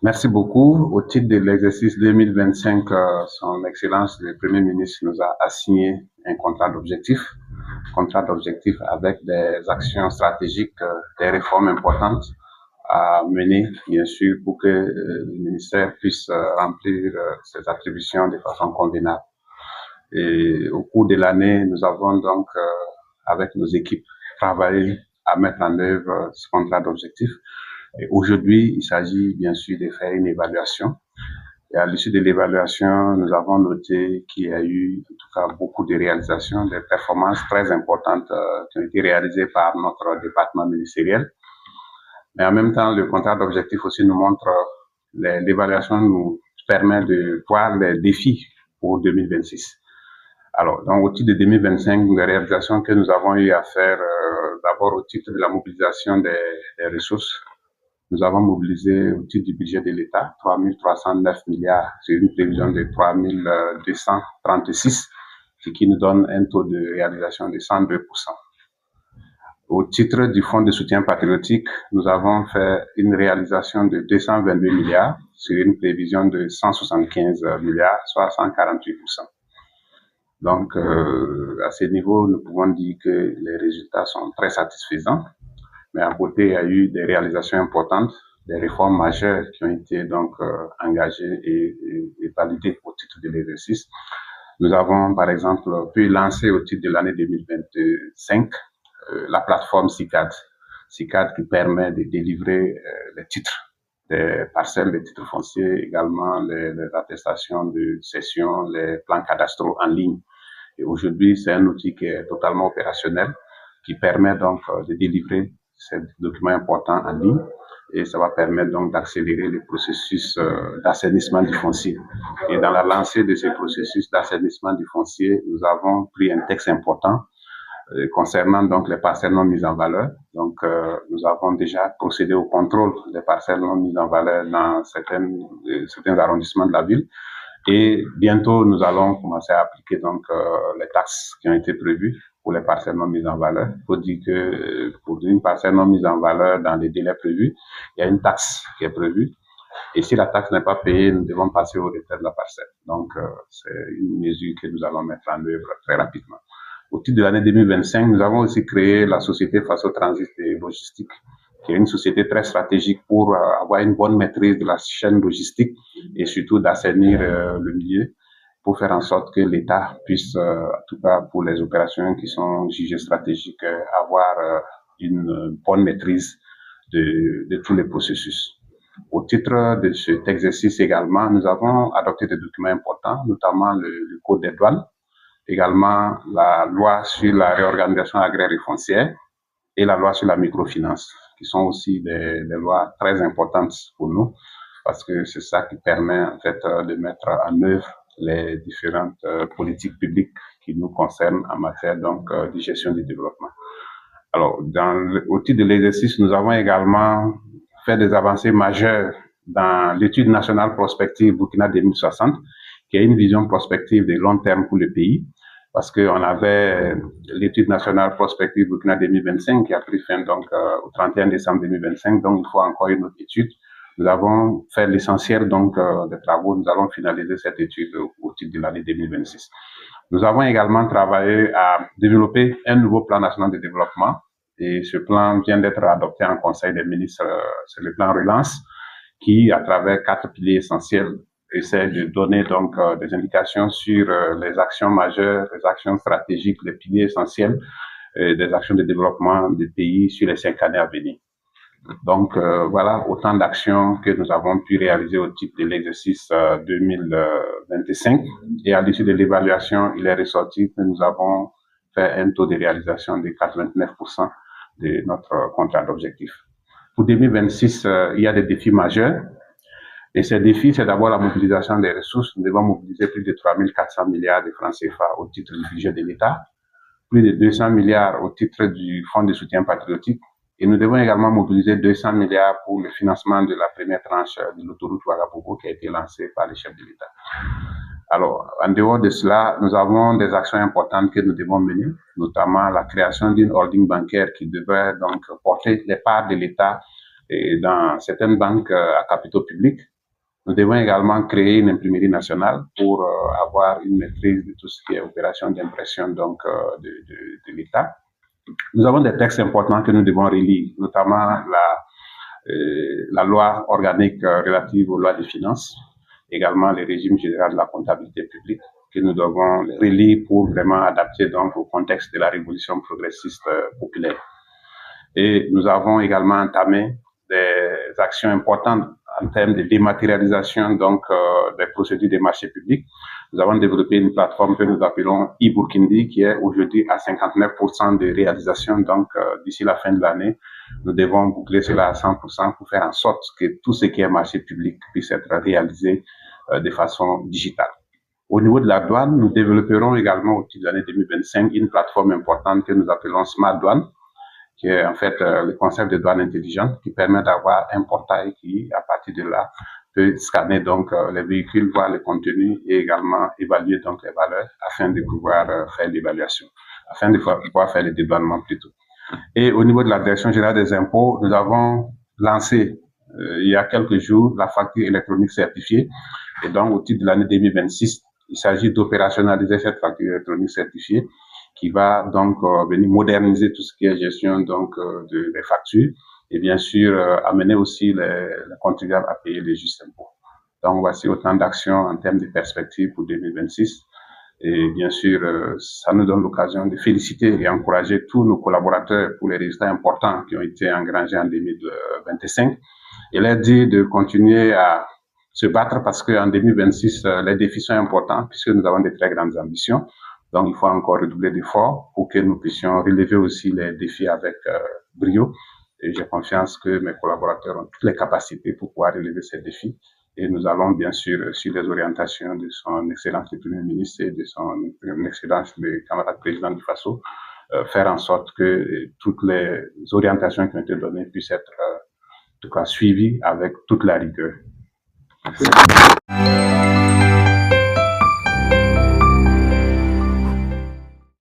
Merci beaucoup. Au titre de l'exercice 2025, Son Excellence le Premier ministre nous a assigné un contrat d'objectifs avec des actions stratégiques, des réformes importantes à mener, bien sûr, pour que le ministère puisse remplir ses attributions de façon convenable. Et au cours de l'année, nous avons donc, avec nos équipes, travaillé à mettre en œuvre ce contrat d'objectifs. Et aujourd'hui, il s'agit bien sûr de faire une évaluation. Et à l'issue de l'évaluation, nous avons noté qu'il y a eu, en tout cas, beaucoup de réalisations, des performances très importantes qui ont été réalisées par notre département ministériel. Mais en même temps, le contrat d'objectif aussi nous montre, l'évaluation nous permet de voir les défis pour 2026. Alors, donc, au titre de 2025, les réalisations que nous avons eu à faire, d'abord au titre de la mobilisation des ressources, nous avons mobilisé au titre du budget de l'État 3 309 milliards sur une prévision de 3 236, ce qui nous donne un taux de réalisation de 102%. Au titre du Fonds de soutien patriotique, nous avons fait une réalisation de 222 milliards sur une prévision de 175 milliards, soit 148%. Donc, à ce niveau, nous pouvons dire que les résultats sont très satisfaisants. Mais à côté, il y a eu des réalisations importantes, des réformes majeures qui ont été donc engagées et validées au titre de l'exercice. Nous avons, par exemple, pu lancer au titre de l'année 2025 la plateforme CICAD qui permet de délivrer les titres des parcelles, les titres fonciers, également les attestations de cession, les plans cadastraux en ligne. Et aujourd'hui, c'est un outil qui est totalement opérationnel, qui permet donc de délivrer ces documents importants en ligne, et ça va permettre donc d'accélérer le processus d'assainissement du foncier. Et dans la lancée de ce processus d'assainissement du foncier, nous avons pris un texte important concernant donc les parcelles non mises en valeur. Donc, nous avons déjà procédé au contrôle des parcelles non mises en valeur dans certains arrondissements de la ville. Et bientôt, nous allons commencer à appliquer donc les taxes qui ont été prévues pour les parcelles non mises en valeur. Il faut dire que pour une parcelle non mise en valeur dans les délais prévus, il y a une taxe qui est prévue. Et si la taxe n'est pas payée, nous devons passer au retrait de la parcelle. Donc, c'est une mesure que nous allons mettre en œuvre très rapidement. Au titre de l'année 2025, nous avons aussi créé la société Faso Transit et Logistique, qui est une société très stratégique pour avoir une bonne maîtrise de la chaîne logistique et surtout d'assainir le milieu pour faire en sorte que l'État puisse, en tout cas pour les opérations qui sont jugées stratégiques, avoir une bonne maîtrise de tous les processus. Au titre de cet exercice également, nous avons adopté des documents importants, notamment le Code des douanes, également la loi sur la réorganisation agraire et foncière et la loi sur la microfinance, qui sont aussi des lois très importantes pour nous, parce que c'est ça qui permet en fait de mettre en œuvre les différentes politiques publiques qui nous concernent en matière donc de gestion du développement. Alors, au titre de l'exercice, nous avons également fait des avancées majeures dans l'étude nationale prospective Burkina 2060, qui est une vision prospective de long terme pour le pays, parce qu'on avait l'étude nationale prospective Burkina 2025 qui a pris fin donc au 31 décembre 2025, donc il faut encore une autre étude. Nous avons fait l'essentiel donc des travaux, nous allons finaliser cette étude au titre de l'année 2026. Nous avons également travaillé à développer un nouveau plan national de développement, et ce plan vient d'être adopté en Conseil des ministres, c'est le plan Relance, qui, à travers 4 piliers essentiels, essaie de donner donc des indications sur les actions majeures, les actions stratégiques, les piliers essentiels des actions de développement du pays sur les 5 années à venir. Donc voilà autant d'actions que nous avons pu réaliser au titre de l'exercice 2025. Et à l'issue de l'évaluation, il est ressorti que nous avons fait un taux de réalisation de 89% de notre contrat d'objectif. Pour 2026, il y a des défis majeurs. Et ces défis, c'est d'abord la mobilisation des ressources. Nous devons mobiliser plus de 3 400 milliards de francs CFA au titre du budget de l'État, plus de 200 milliards au titre du Fonds de soutien patriotique. Et nous devons également mobiliser 200 milliards pour le financement de la première tranche de l'autoroute Ouagadougou qui a été lancée par les chefs de l'État. Alors, en dehors de cela, nous avons des actions importantes que nous devons mener, notamment la création d'une holding bancaire qui devrait donc porter les parts de l'État dans certaines banques à capitaux publics, Nous devons également créer une imprimerie nationale pour avoir une maîtrise de tout ce qui est opération d'impression de l'État. Nous avons des textes importants que nous devons relire, notamment la loi organique relative aux lois des finances, également le régime général de la comptabilité publique, que nous devons relire pour vraiment adapter donc au contexte de la révolution progressiste populaire. Et nous avons également entamé des actions importantes en termes de dématérialisation des procédures des marchés publics. Nous avons développé une plateforme que nous appelons e-Burkindi, qui est aujourd'hui à 59% de réalisation. D'ici la fin de l'année, nous devons boucler cela à 100% pour faire en sorte que tout ce qui est marché public puisse être réalisé de façon digitale. Au niveau de la douane, nous développerons également au titre de l'année 2025 une plateforme importante que nous appelons Smart Douane, qui est en fait le concept de douane intelligente, qui permet d'avoir un portail qui, à partir de là, peut scanner les véhicules, voir le contenu et également évaluer donc les valeurs afin de pouvoir faire l'évaluation, afin de pouvoir faire le dédouanement plutôt. Et au niveau de la Direction générale des impôts, nous avons lancé il y a quelques jours la facture électronique certifiée. Et donc, au titre de l'année 2026, il s'agit d'opérationnaliser cette facture électronique certifiée qui va donc venir moderniser tout ce qui est gestion des factures et bien sûr amener aussi les contribuables à payer les justes impôts. Donc, voici autant d'actions en termes de perspectives pour 2026. Et bien sûr, ça nous donne l'occasion de féliciter et encourager tous nos collaborateurs pour les résultats importants qui ont été engrangés en 2025 et leur dire de continuer à se battre parce qu'en 2026, les défis sont importants puisque nous avons de très grandes ambitions. Donc, il faut encore redoubler d'efforts pour que nous puissions relever aussi les défis avec brio. Et j'ai confiance que mes collaborateurs ont toutes les capacités pour pouvoir relever ces défis. Et nous allons bien sûr, sur les orientations de son Excellence le Premier ministre et de son Excellence le camarade président du FASO, faire en sorte que toutes les orientations qui ont été données puissent être en tout cas suivies avec toute la rigueur. Merci.